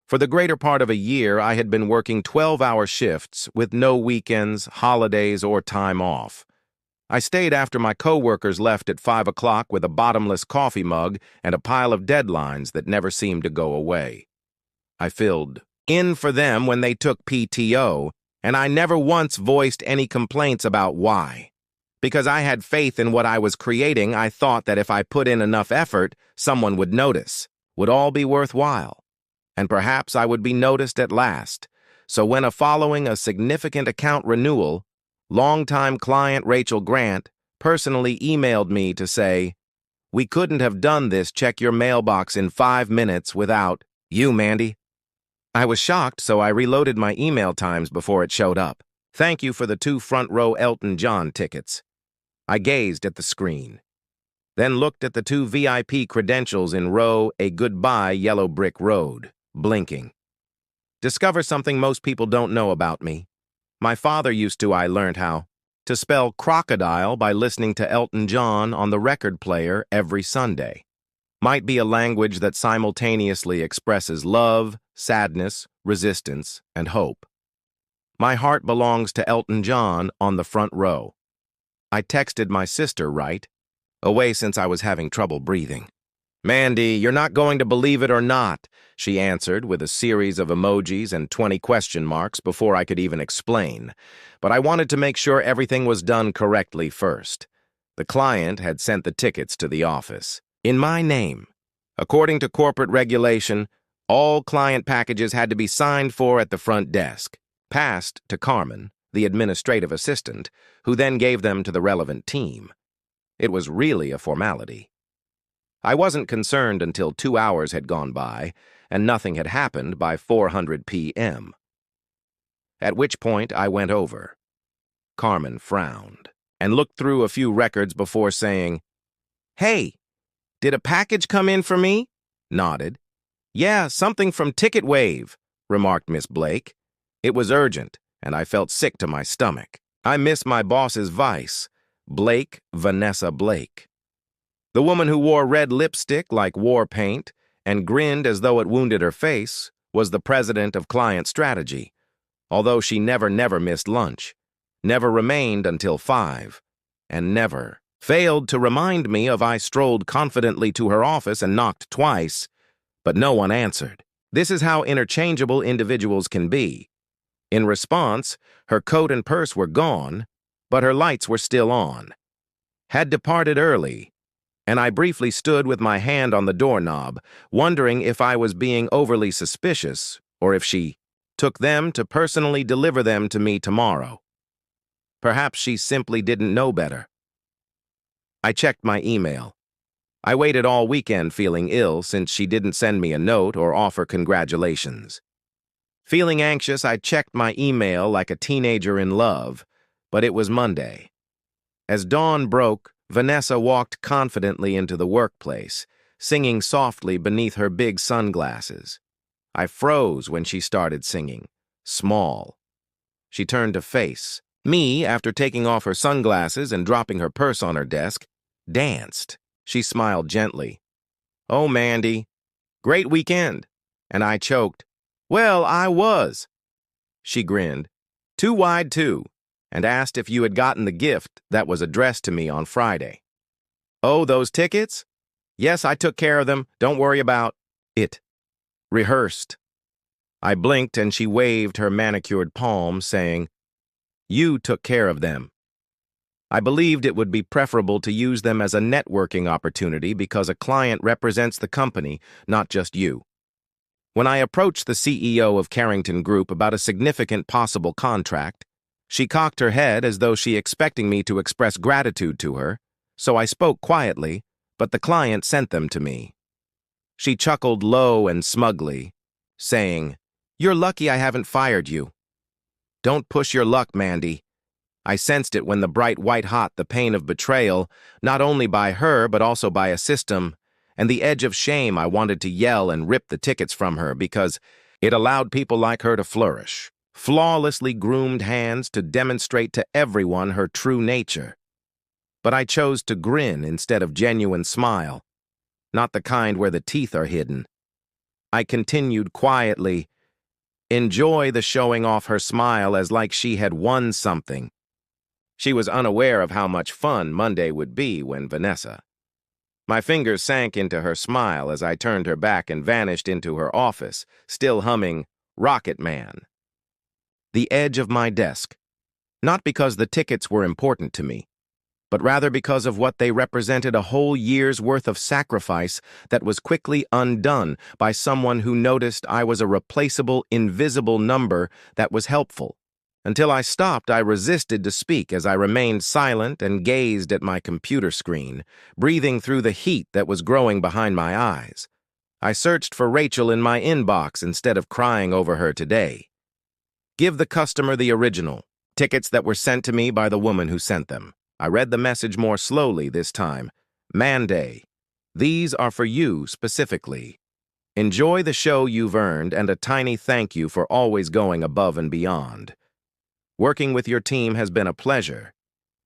For the greater part of a year, I had been working 12-hour shifts with no weekends, holidays, or time off. I stayed after my coworkers left at 5 o'clock with a bottomless coffee mug and a pile of deadlines that never seemed to go away. I filled in for them when they took PTO, and I never once voiced any complaints about why. Because I had faith in what I was creating, I thought that if I put in enough effort, someone would notice, would all be worthwhile. And perhaps I would be noticed at last. So when following a significant account renewal, longtime client Rachel Grant personally emailed me to say, "We couldn't have done this, check your mailbox in 5 minutes without you, Mandy." I was shocked, so I reloaded my email times before it showed up. "Thank you for the 2 front-row Elton John tickets." I gazed at the screen, then looked at the 2 VIP credentials in row A Goodbye Yellow Brick Road, blinking. Discover something most people don't know about me. My father used to, I learned how, to spell crocodile by listening to Elton John on the record player every Sunday. Might be a language that simultaneously expresses love, sadness, resistance, and hope. My heart belongs to Elton John on the front row. I texted my sister, right? Away since I was having trouble breathing. "Mandy, you're not going to believe it or not," she answered with a series of emojis and 20 question marks before I could even explain. But I wanted to make sure everything was done correctly first. The client had sent the tickets to the office, in my name. According to corporate regulation, all client packages had to be signed for at the front desk, passed to Carmen, the administrative assistant, who then gave them to the relevant team. It was really a formality. I wasn't concerned until 2 hours had gone by, and nothing had happened by 400 p.m. At which point I went over. Carmen frowned and looked through a few records before saying, "Hey, did a package come in for me?" Nodded. "Yeah, something from Ticket Wave," remarked Miss Blake. It was urgent, and I felt sick to my stomach. I miss my boss's vice, Blake Vanessa Blake. The woman who wore red lipstick like war paint and grinned as though it wounded her face was the president of client strategy, although she never missed lunch, never remained until 5, and never failed to remind me of I strolled confidently to her office and knocked twice, but no one answered. This is how interchangeable individuals can be. In response, her coat and purse were gone, but her lights were still on. Had departed early, and I briefly stood with my hand on the doorknob, wondering if I was being overly suspicious or if she took them to personally deliver them to me tomorrow. Perhaps she simply didn't know better. I checked my email. I waited all weekend feeling ill since she didn't send me a note or offer congratulations. Feeling anxious, I checked my email like a teenager in love, but it was Monday. As dawn broke, Vanessa walked confidently into the workplace, singing softly beneath her big sunglasses. I froze when she started singing, small. She turned to face me after taking off her sunglasses and dropping her purse on her desk, danced. She smiled gently. "Oh, Mandy, great weekend." And I choked, "Well, I was." She grinned, "Too wide, too," and asked if you had gotten the gift that was addressed to me on Friday. "Oh, those tickets? Yes, I took care of them. Don't worry about it. Rehearsed." I blinked and she waved her manicured palm, saying, "You took care of them." I believed it would be preferable to use them as a networking opportunity because a client represents the company, not just you. When I approached the CEO of Carrington Group about a significant possible contract, she cocked her head as though she expecting me to express gratitude to her, so I spoke quietly, but the client sent them to me. She chuckled low and smugly, saying, "You're lucky I haven't fired you." Don't push your luck, Mandy. I sensed it when the bright white-hot the pain of betrayal, not only by her but also by a system, and the edge of shame. I wanted to yell and rip the tickets from her because it allowed people like her to flourish. Flawlessly groomed hands to demonstrate to everyone her true nature. But I chose to grin instead of genuine smile, not the kind where the teeth are hidden. I continued quietly, enjoy the showing off her smile as like she had won something. She was unaware of how much fun Monday would be when Vanessa. My fingers sank into her smile as I turned her back and vanished into her office, still humming Rocket Man. The edge of my desk. Not because the tickets were important to me, but rather because of what they represented, a whole year's worth of sacrifice that was quickly undone by someone who noticed I was a replaceable, invisible number that was helpful. Until I stopped, I resisted to speak as I remained silent and gazed at my computer screen, breathing through the heat that was growing behind my eyes. I searched for Rachel in my inbox instead of crying over her today. Give the customer the original, tickets that were sent to me by the woman who sent them. I read the message more slowly this time. Monday, these are for you specifically. Enjoy the show you've earned and a tiny thank you for always going above and beyond. Working with your team has been a pleasure.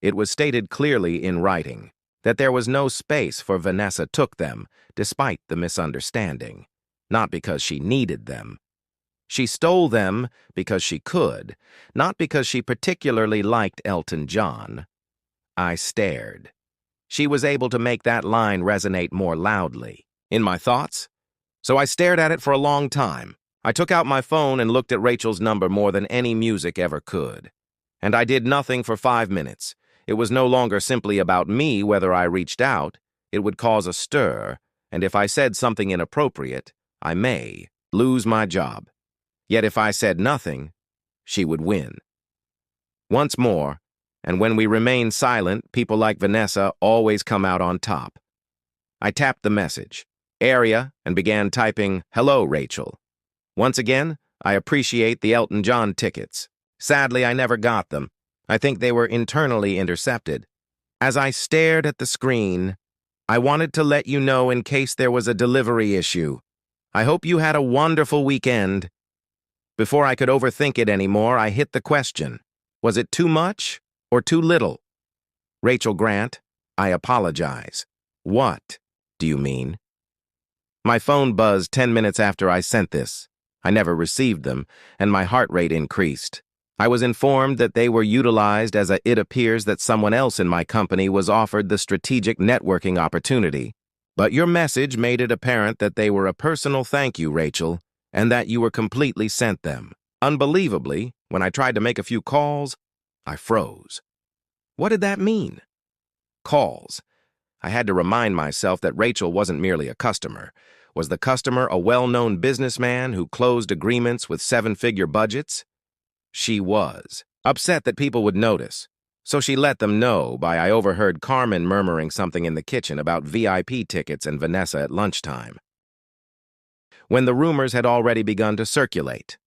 It was stated clearly in writing that there was no space for Vanessa took them, despite the misunderstanding. Not because she needed them. She stole them because she could, not because she particularly liked Elton John. I stared. She was able to make that line resonate more loudly. In my thoughts? So I stared at it for a long time. I took out my phone and looked at Rachel's number more than any music ever could. And I did nothing for 5 minutes. It was no longer simply about me whether I reached out. It would cause a stir, and if I said something inappropriate, I may lose my job. Yet if I said nothing, she would win. Once more, and when we remain silent, people like Vanessa always come out on top. I tapped the message, area, and began typing, "Hello, Rachel." Once again, I appreciate the Elton John tickets. Sadly, I never got them. I think they were internally intercepted. As I stared at the screen, I wanted to let you know in case there was a delivery issue. I hope you had a wonderful weekend. Before I could overthink it anymore, I hit the question. Was it too much or too little? Rachel Grant, I apologize. What do you mean? My phone buzzed 10 minutes after I sent this. I never received them, and my heart rate increased. I was informed that they were utilized as it appears that someone else in my company was offered the strategic networking opportunity. But your message made it apparent that they were a personal thank you, Rachel, and that you were completely sent them. Unbelievably, when I tried to make a few calls, I froze. What did that mean? Calls. I had to remind myself that Rachel wasn't merely a customer. Was the customer a well-known businessman who closed agreements with 7-figure budgets? She was. Upset that people would notice. So she let them know by I overheard Carmen murmuring something in the kitchen about VIP tickets and Vanessa at lunchtime. When the rumors had already begun to circulate.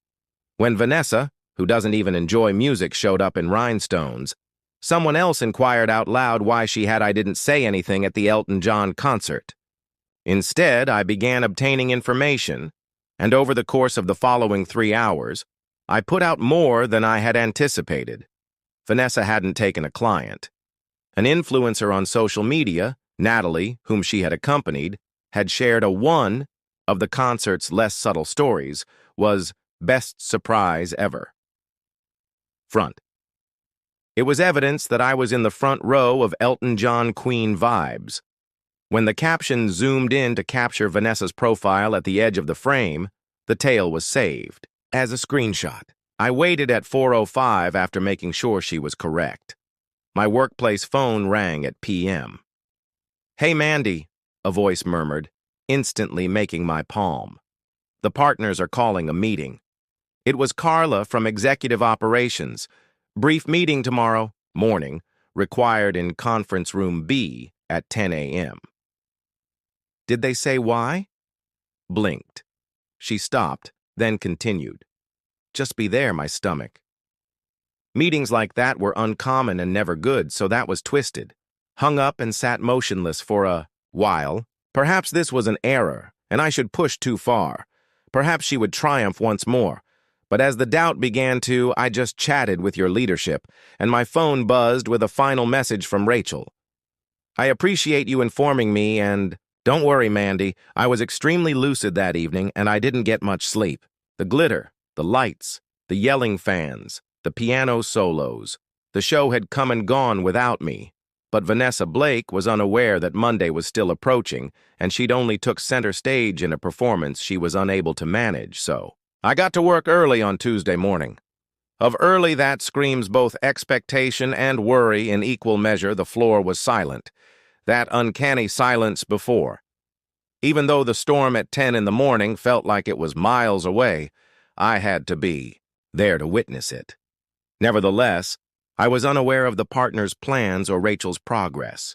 When Vanessa, who doesn't even enjoy music, showed up in rhinestones, someone else inquired out loud why I didn't say anything at the Elton John concert. Instead, I began obtaining information, and over the course of the following 3 hours, I put out more than I had anticipated. Vanessa hadn't taken a client. An influencer on social media, Natalie, whom she had accompanied, had shared one of the concert's less subtle stories, was best surprise ever. Front. It was evidence that I was in the front row of Elton John Queen vibes. When the caption zoomed in to capture Vanessa's profile at the edge of the frame, the tail was saved as a screenshot. I waited at 4:05 after making sure she was correct. My workplace phone rang at PM. "Hey, Mandy," a voice murmured, instantly making my palm. "The partners are calling a meeting." It was Carla from Executive Operations. "Brief meeting tomorrow morning, required in Conference Room B at 10 a.m. Did they say why? Blinked. She stopped, then continued. Just be there, my stomach. Meetings like that were uncommon and never good, so that was twisted. Hung up and sat motionless for a while. Perhaps this was an error, and I should push too far. Perhaps she would triumph once more. But as the doubt began to, I just chatted with your leadership, and my phone buzzed with a final message from Rachel. "I appreciate you informing me, and Don't worry, Mandy. I was extremely lucid that evening, and I didn't get much sleep. The glitter, the lights, the yelling fans, the piano solos. The show had come and gone without me. But Vanessa Blake was unaware that Monday was still approaching, and she'd only took center stage in a performance she was unable to manage, so I got to work early on Tuesday morning. Of early, that screams both expectation and worry in equal measure. The floor was silent. That uncanny silence before. Even though the storm at 10 in the morning felt like it was miles away, I had to be there to witness it. Nevertheless, I was unaware of the partners' plans or Rachel's progress.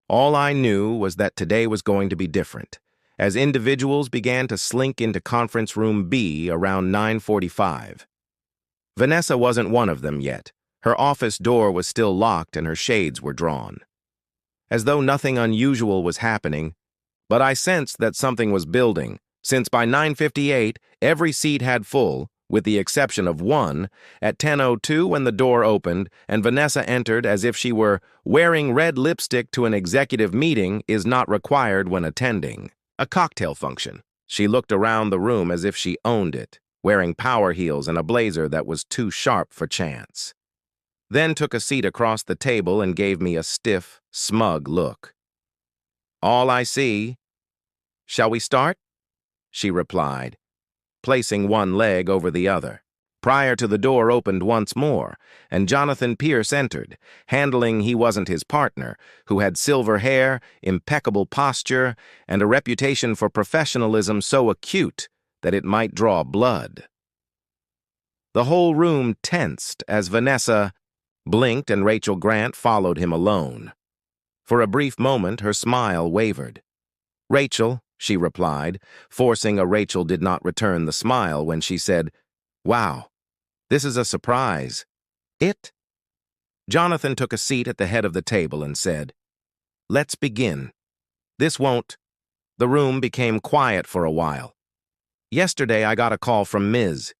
All I knew was that today was going to be different, as individuals began to slink into conference room B around 9:45. Vanessa wasn't one of them yet. Her office door was still locked and her shades were drawn. As though nothing unusual was happening, but I sensed that something was building, since by 9:58, every seat had full, with the exception of one, at 10:02 when the door opened and Vanessa entered as if she were wearing red lipstick to an executive meeting is not required when attending a cocktail function. She looked around the room as if she owned it, wearing power heels and a blazer that was too sharp for chance. Then took a seat across the table and gave me a stiff, smug look. "All I see." "Shall we start?" she replied, placing one leg over the other. Prior to the door opened once more, and Jonathan Pierce entered, handling he wasn't his partner, who had silver hair, impeccable posture, and a reputation for professionalism so acute that it might draw blood. The whole room tensed as Vanessa blinked and Rachel Grant followed him alone. For a brief moment, her smile wavered. "Rachel," she replied, forcing a Rachel did not return the smile when she said, "Wow, this is a surprise." "It?" Jonathan took a seat at the head of the table and said, "Let's begin. This won't—" The room became quiet for a while. "Yesterday I got a call from Ms."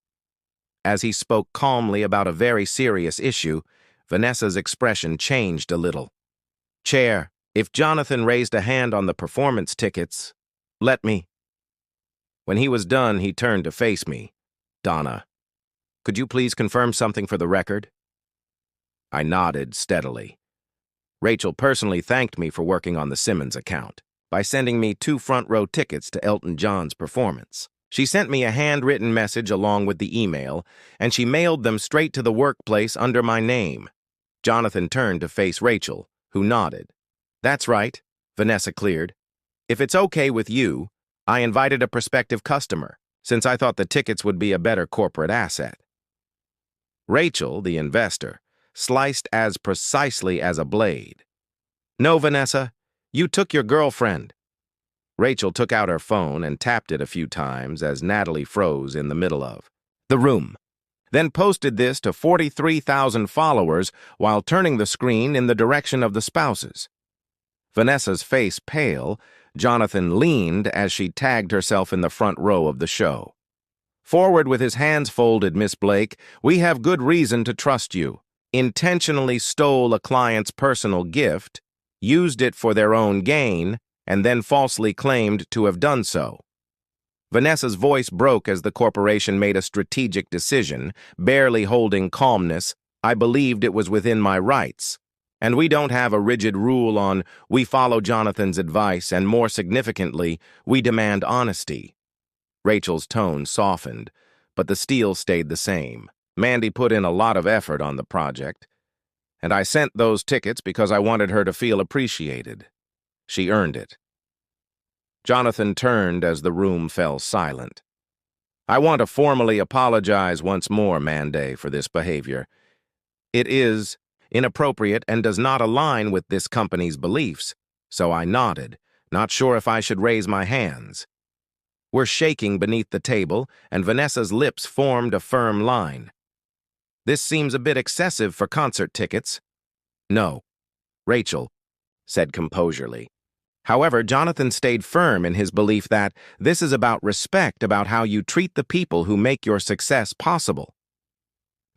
As he spoke calmly about a very serious issue, Vanessa's expression changed a little. "Chair, if Jonathan raised a hand on the performance tickets, let me." When he was done, he turned to face me. "Donna, could you please confirm something for the record?" I nodded steadily. Rachel personally thanked me for working on the Simmons account by sending me 2 front-row tickets to Elton John's performance. She sent me a handwritten message along with the email, and she mailed them straight to the workplace under my name. Jonathan turned to face Rachel, who nodded. "That's right," Vanessa cleared. "If it's okay with you, I invited a prospective customer, since I thought the tickets would be a better corporate asset." Rachel, the investor, sliced as precisely as a blade. "No, Vanessa, you took your girlfriend." Rachel took out her phone and tapped it a few times as Natalie froze in the middle of the room, then posted this to 43,000 followers while turning the screen in the direction of the spouses. Vanessa's face pale, Jonathan leaned as she tagged herself in the front row of the show. "Forward with his hands folded, Miss Blake. We have good reason to trust you. Intentionally stole a client's personal gift, used it for their own gain, and then falsely claimed to have done so." Vanessa's voice broke as the corporation made a strategic decision, barely holding calmness. I believed it was within my rights. And we don't have a rigid rule on we follow Jonathan's advice, and more significantly, we demand honesty. Rachel's tone softened, but the steel stayed the same. Mandy put in a lot of effort on the project, and I sent those tickets because I wanted her to feel appreciated. She earned it. Jonathan turned as the room fell silent. "I want to formally apologize once more, Mandy, for this behavior. It is inappropriate and does not align with this company's beliefs." So I nodded, not sure if I should raise my hands. We're shaking beneath the table, and Vanessa's lips formed a firm line. "This seems a bit excessive for concert tickets." "No," Rachel said composedly. However, Jonathan stayed firm in his belief that this is about respect, about how you treat the people who make your success possible.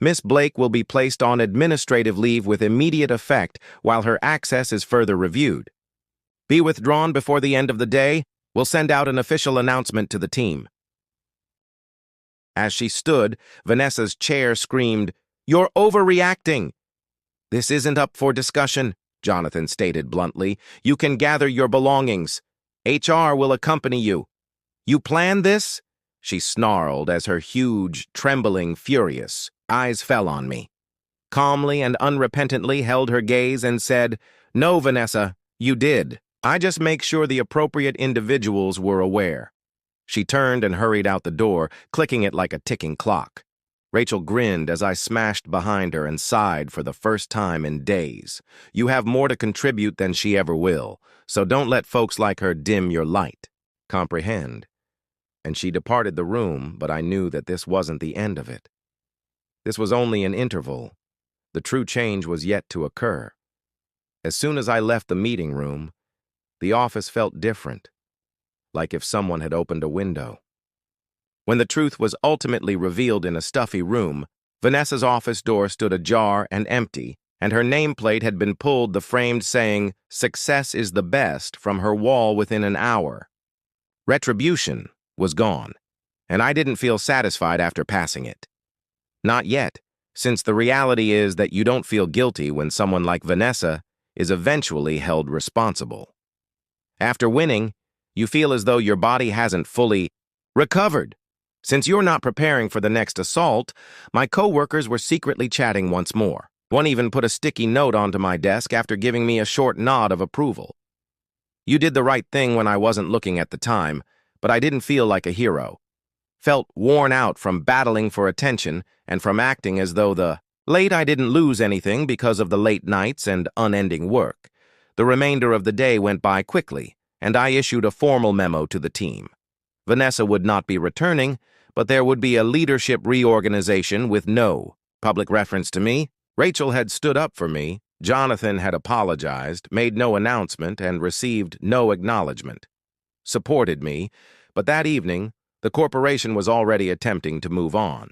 "Miss Blake will be placed on administrative leave with immediate effect while her access is further reviewed." Be withdrawn before the end of the day. We'll send out an official announcement to the team." As she stood, Vanessa's chair screamed, "You're overreacting." "This isn't up for discussion," Jonathan stated bluntly. "You can gather your belongings. HR will accompany you." "You planned this?" she snarled as her huge, trembling, furious eyes fell on me. Calmly and unrepentantly held her gaze and said, "No, Vanessa, you did. I just make sure the appropriate individuals were aware." She turned and hurried out the door, clicking it like a ticking clock. Rachel grinned as I smashed behind her and sighed for the first time in days. "You have more to contribute than she ever will, so don't let folks like her dim your light. Comprehend?" And she departed the room, but I knew that this wasn't the end of it. This was only an interval. The true change was yet to occur. As soon as I left the meeting room, the office felt different, like if someone had opened a window. When the truth was ultimately revealed in a stuffy room, Vanessa's office door stood ajar and empty, and her nameplate had been pulled, the framed saying, "Success is the best," from her wall within an hour. Retribution was gone, and I didn't feel satisfied after passing it. Not yet, since the reality is that you don't feel guilty when someone like Vanessa is eventually held responsible. After winning, you feel as though your body hasn't fully recovered. Since you're not preparing for the next assault, my coworkers were secretly chatting once more. One even put a sticky note onto my desk after giving me a short nod of approval. "You did the right thing when I wasn't looking at the time, but I didn't feel like a hero. Felt worn out from battling for attention and from acting as though I didn't lose anything because of the late nights and unending work. The remainder of the day went by quickly, and I issued a formal memo to the team. Vanessa would not be returning, but there would be a leadership reorganization with no public reference to me. Rachel had stood up for me, Jonathan had apologized, made no announcement, and received no acknowledgement. Supported me, but that evening, the corporation was already attempting to move on.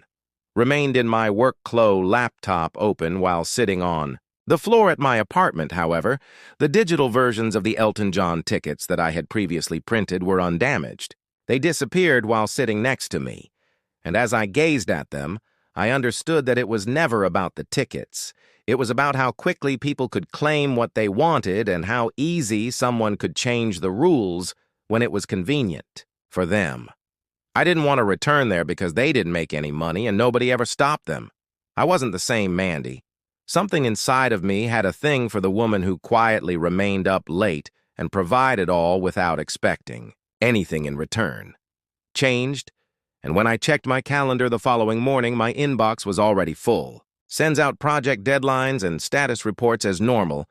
Remained in my work-clo laptop open while sitting on the floor at my apartment, however. The digital versions of the Elton John tickets that I had previously printed were undamaged. They disappeared while sitting next to me, and as I gazed at them, I understood that it was never about the tickets. It was about how quickly people could claim what they wanted and how easy someone could change the rules when it was convenient for them. I didn't want to return there because they didn't make any money and nobody ever stopped them. I wasn't the same Mandy. Something inside of me had a thing for the woman who quietly remained up late and provided all without expecting anything in return. Changed, and when I checked my calendar the following morning, my inbox was already full. Sends out project deadlines and status reports as normal,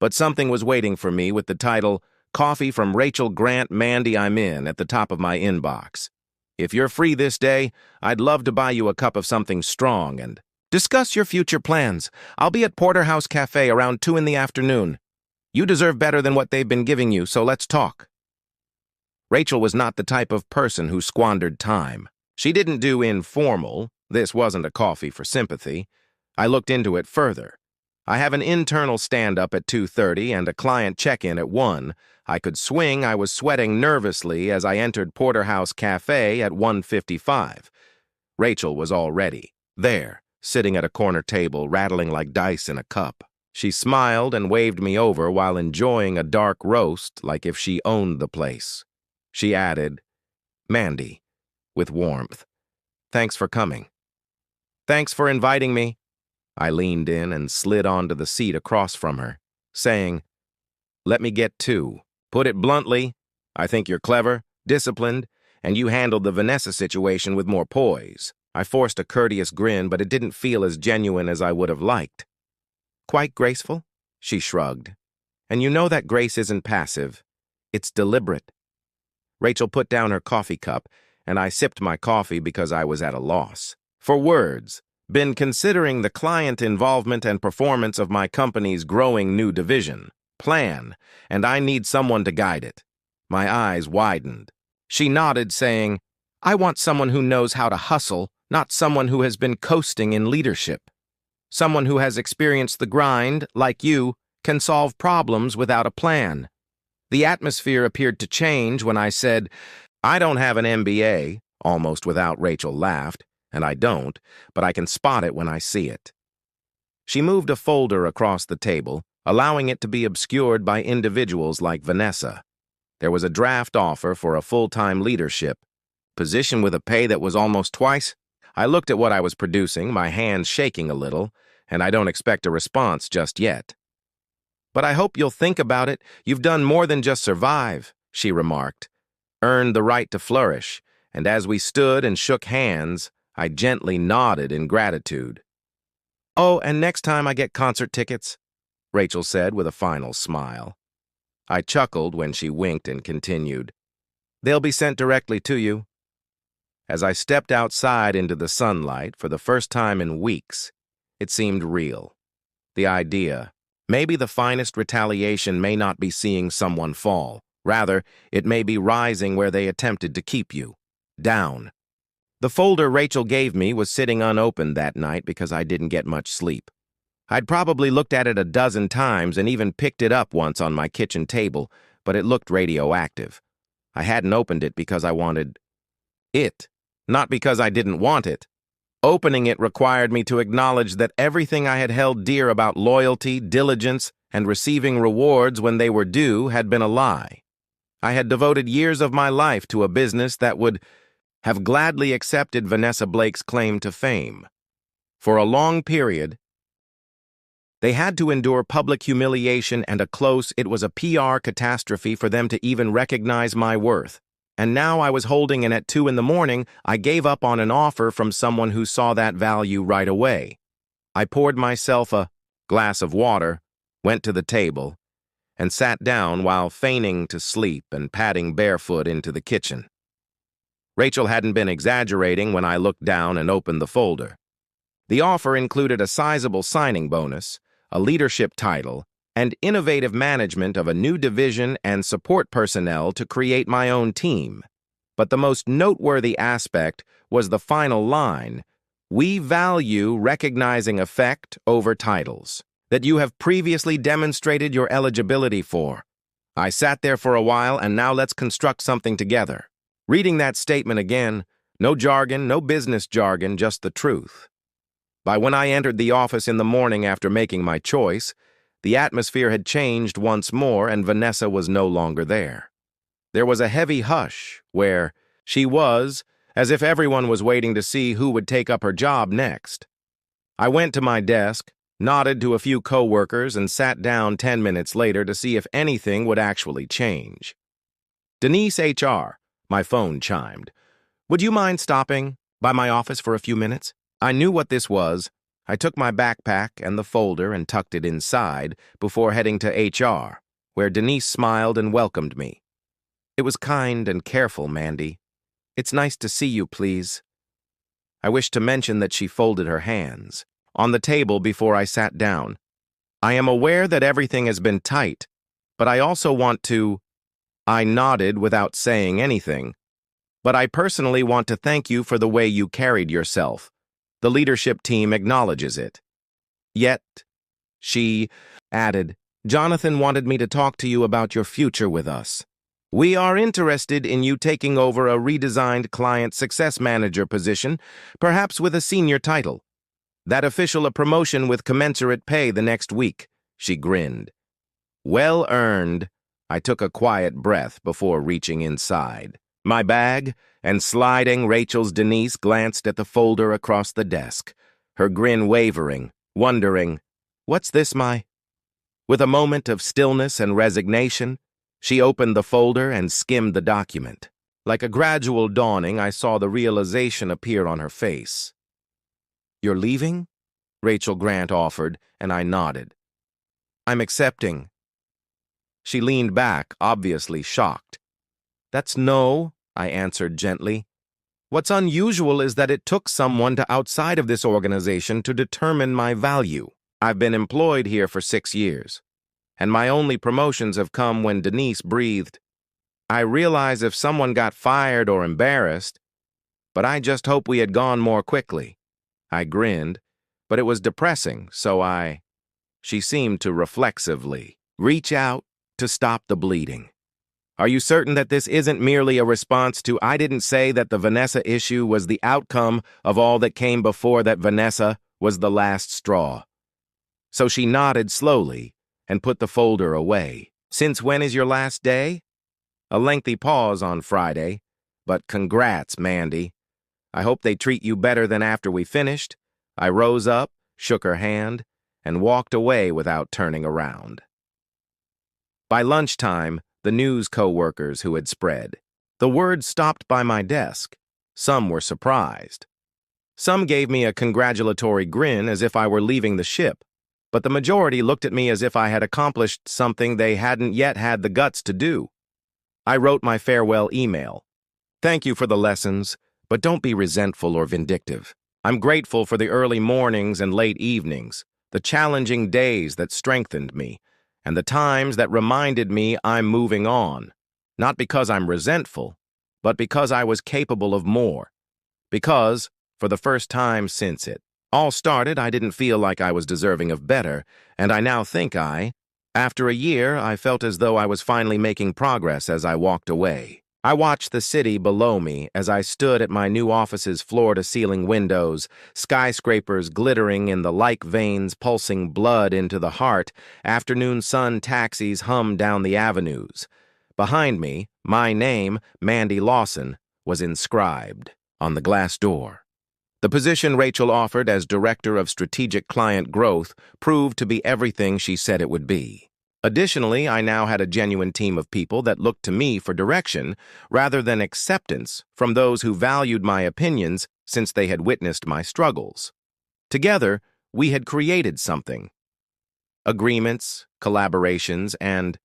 but something was waiting for me with the title, "Coffee from Rachel Grant Mandy I'm in," at the top of my inbox. "If you're free this day, I'd love to buy you a cup of something strong and discuss your future plans. I'll be at Porterhouse Cafe around 2 in the afternoon. You deserve better than what they've been giving you, so let's talk." Rachel was not the type of person who squandered time. She didn't do informal. This wasn't a coffee for sympathy. I looked into it further. I have an internal stand-up at 2:30 and a client check-in at 1. I could swing. I was sweating nervously as I entered Porterhouse Cafe at 1:55. Rachel was already there, sitting at a corner table, rattling like dice in a cup. She smiled and waved me over while enjoying a dark roast like if she owned the place. She added, "Mandy," with warmth. "Thanks for coming." "Thanks for inviting me." I leaned in and slid onto the seat across from her, saying, "Let me get to. Put it bluntly, I think you're clever, disciplined, and you handled the Vanessa situation with more poise." I forced a courteous grin, but it didn't feel as genuine as I would have liked. "Quite graceful?" She shrugged. "And you know that grace isn't passive. It's deliberate." Rachel put down her coffee cup, and I sipped my coffee because I was at a loss for words. Been considering the client involvement and performance of my company's growing new division, plan, and I need someone to guide it. My eyes widened. She nodded, saying, "I want someone who knows how to hustle, not someone who has been coasting in leadership. Someone who has experienced the grind, like you, can solve problems without a plan." The atmosphere appeared to change when I said, "I don't have an MBA," almost without Rachel laughed, and I don't, but I can spot it when I see it. She moved a folder across the table, allowing it to be obscured by individuals like Vanessa. There was a draft offer for a full-time leadership position with a pay that was almost twice. I looked at what I was producing, my hands shaking a little, and I don't expect a response just yet. "But I hope you'll think about it. You've done more than just survive," she remarked. "Earned the right to flourish," and as we stood and shook hands, I gently nodded in gratitude. "Oh, and next time I get concert tickets," Rachel said with a final smile. I chuckled when she winked and continued, "They'll be sent directly to you." As I stepped outside into the sunlight for the first time in weeks, it seemed real. The idea, maybe the finest retaliation may not be seeing someone fall. Rather, it may be rising where they attempted to keep you. Down. The folder Rachel gave me was sitting unopened that night because I didn't get much sleep. I'd probably looked at it a dozen times and even picked it up once on my kitchen table, but it looked radioactive. I hadn't opened it because I wanted it, not because I didn't want it. Opening it required me to acknowledge that everything I had held dear about loyalty, diligence, and receiving rewards when they were due had been a lie. I had devoted years of my life to a business that would have gladly accepted Vanessa Blake's claim to fame. For a long period, they had to endure public humiliation and it was a PR catastrophe for them to even recognize my worth. And now I was holding, and at 2 in the morning, I gave up on an offer from someone who saw that value right away. I poured myself a glass of water, went to the table, and sat down while feigning to sleep and padding barefoot into the kitchen. Rachel hadn't been exaggerating when I looked down and opened the folder. The offer included a sizable signing bonus, a leadership title, and innovative management of a new division and support personnel to create my own team. But the most noteworthy aspect was the final line, "We value recognizing effect over titles that you have previously demonstrated your eligibility for." I sat there for a while, and now let's construct something together. Reading that statement again, no jargon, no business jargon, just the truth. By when I entered the office in the morning after making my choice, the atmosphere had changed once more, and Vanessa was no longer there. There was a heavy hush where she was, as if everyone was waiting to see who would take up her job next. I went to my desk, nodded to a few coworkers, and sat down 10 minutes later to see if anything would actually change. "Denise HR," my phone chimed. "Would you mind stopping by my office for a few minutes?" I knew what this was. I took my backpack and the folder and tucked it inside before heading to HR, where Denise smiled and welcomed me. "It was kind and careful, Mandy. It's nice to see you, please." I wish to mention that she folded her hands on the table before I sat down. "I am aware that everything has been tight, but I also want to—" I nodded without saying anything. "But I personally want to thank you for the way you carried yourself. The leadership team acknowledges it." "Yet," she added, "Jonathan wanted me to talk to you about your future with us. We are interested in you taking over a redesigned client success manager position, perhaps with a senior title. That official a promotion with commensurate pay the next week." She grinned. "Well earned." I took a quiet breath before reaching inside my bag, and sliding Denise glanced at the folder across the desk, her grin wavering, wondering, "What's this, my—" With a moment of stillness and resignation, she opened the folder and skimmed the document. Like a gradual dawning, I saw the realization appear on her face. "You're leaving?" Rachel Grant offered, and I nodded. "I'm accepting." She leaned back, obviously shocked. "That's no," I answered gently. "What's unusual is that it took someone outside of this organization to determine my value. I've been employed here for 6 years, and my only promotions have come when Denise breathed. I realize if someone got fired or embarrassed, but I just hope we had gone more quickly." I grinned, but it was depressing, so She seemed to reflexively reach out to stop the bleeding. Are you certain that this isn't merely a response to I didn't say that the Vanessa issue was the outcome of all that came before, that Vanessa was the last straw? So she nodded slowly and put the folder away. Since when is your last day? A lengthy pause on Friday, but congrats, Mandy. I hope they treat you better than after we finished. I rose up, shook her hand, and walked away without turning around. By lunchtime, the news co-workers who had spread. The word stopped by my desk. Some were surprised. Some gave me a congratulatory grin as if I were leaving the ship, but the majority looked at me as if I had accomplished something they hadn't yet had the guts to do. I wrote my farewell email. Thank you for the lessons, but don't be resentful or vindictive. I'm grateful for the early mornings and late evenings, the challenging days that strengthened me, and the times that reminded me I'm moving on. Not because I'm resentful, but because I was capable of more. Because, for the first time since it all started, I didn't feel like I was deserving of better, and I now think after a year, I felt as though I was finally making progress as I walked away. I watched the city below me as I stood at my new office's floor-to-ceiling windows, skyscrapers glittering in the like veins pulsing blood into the heart. Afternoon sun taxis hummed down the avenues. Behind me, my name, Mandy Lawson, was inscribed on the glass door. The position Rachel offered as Director of Strategic Client Growth proved to be everything she said it would be. Additionally, I now had a genuine team of people that looked to me for direction rather than acceptance from those who valued my opinions since they had witnessed my struggles. Together, we had created something. Agreements, collaborations, and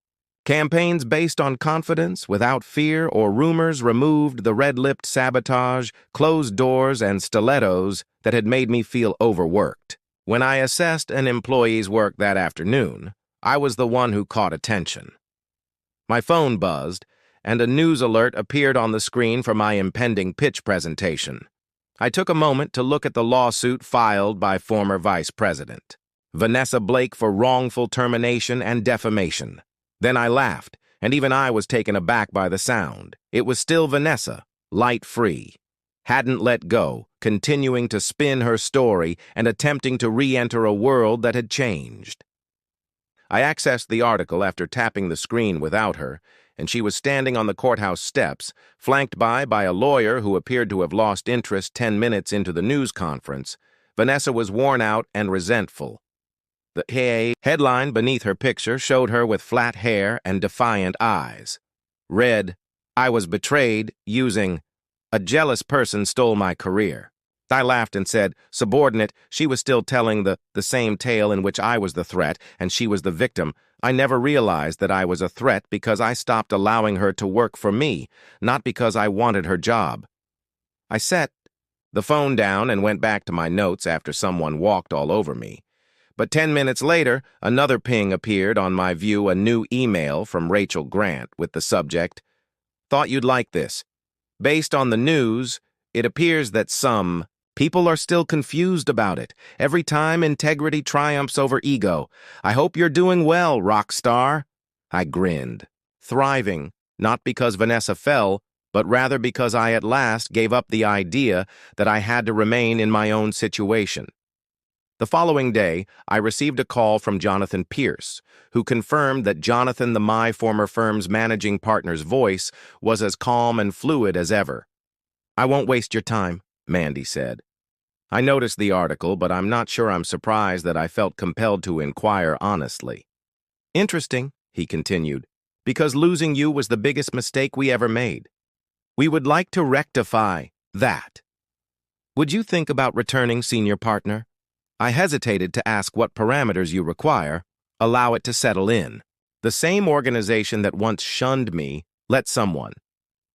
campaigns based on confidence, without fear or rumors, removed the red-lipped sabotage, closed doors, and stilettos that had made me feel overworked. When I assessed an employee's work that afternoon, I was the one who caught attention. My phone buzzed, and a news alert appeared on the screen for my impending pitch presentation. I took a moment to look at the lawsuit filed by former Vice President Vanessa Blake for wrongful termination and defamation. Then I laughed, and even I was taken aback by the sound. It was still Vanessa, light-free. Hadn't let go, continuing to spin her story and attempting to re-enter a world that had changed. I accessed the article after tapping the screen without her, and she was standing on the courthouse steps, flanked by a lawyer who appeared to have lost interest 10 minutes into the news conference. Vanessa was worn out and resentful. The headline beneath her picture showed her with flat hair and defiant eyes. Read, "I was betrayed using a jealous person stole my career." I laughed and said, "Subordinate, she was still telling the same tale in which I was the threat and she was the victim. I never realized that I was a threat because I stopped allowing her to work for me, not because I wanted her job." I set the phone down and went back to my notes after someone walked all over me. But 10 minutes later, another ping appeared on my view, a new email from Rachel Grant with the subject, "Thought you'd like this. Based on the news, it appears that some people are still confused about it. Every time integrity triumphs over ego. I hope you're doing well, rock star." I grinned, thriving, not because Vanessa fell, but rather because I at last gave up the idea that I had to remain in my own situation. The following day, I received a call from Jonathan Pierce, who confirmed that Jonathan, my former firm's managing partner's voice, was as calm and fluid as ever. "I won't waste your time," Mandy said. I noticed the article, but I'm not sure I'm surprised that I felt compelled to inquire honestly. "Interesting," he continued, "because losing you was the biggest mistake we ever made. We would like to rectify that. Would you think about returning senior partner? I hesitated to ask what parameters you require. Allow it to settle in. The same organization that once shunned me let someone.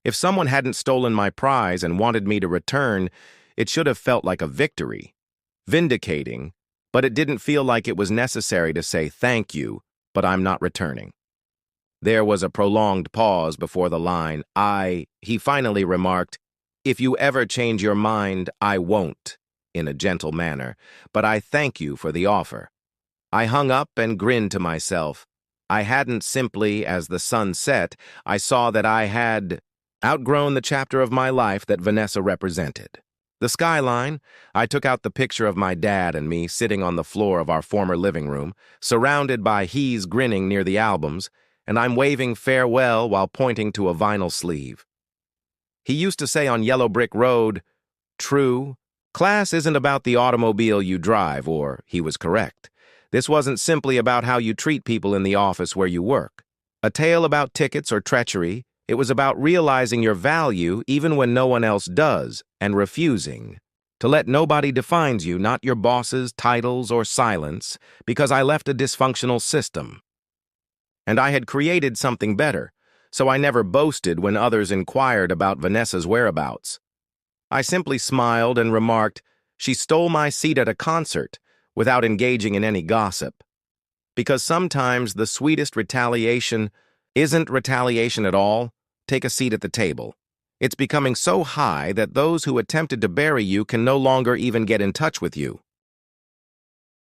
If someone hadn't stolen my prize and wanted me to return, it should have felt like a victory. Vindicating, but it didn't feel like it was necessary to say thank you, but I'm not returning." There was a prolonged pause before the line, he finally remarked, "If you ever change your mind, I won't," in a gentle manner, "but I thank you for the offer." I hung up and grinned to myself. I hadn't simply, as the sun set, I saw that I had outgrown the chapter of my life that Vanessa represented. The skyline, I took out the picture of my dad and me sitting on the floor of our former living room, surrounded by he's grinning near the albums, and I'm waving farewell while pointing to a vinyl sleeve. He used to say on Yellow Brick Road, "True, class isn't about the automobile you drive," or he was correct. This wasn't simply about how you treat people in the office where you work. A tale about tickets or treachery, it was about realizing your value even when no one else does, and refusing to let nobody defines you, not your bosses, titles, or silence, because I left a dysfunctional system. And I had created something better, so I never boasted when others inquired about Vanessa's whereabouts. I simply smiled and remarked, "She stole my seat at a concert," without engaging in any gossip. Because sometimes the sweetest retaliation isn't retaliation at all. Take a seat at the table. It's becoming so high that those who attempted to bury you can no longer even get in touch with you.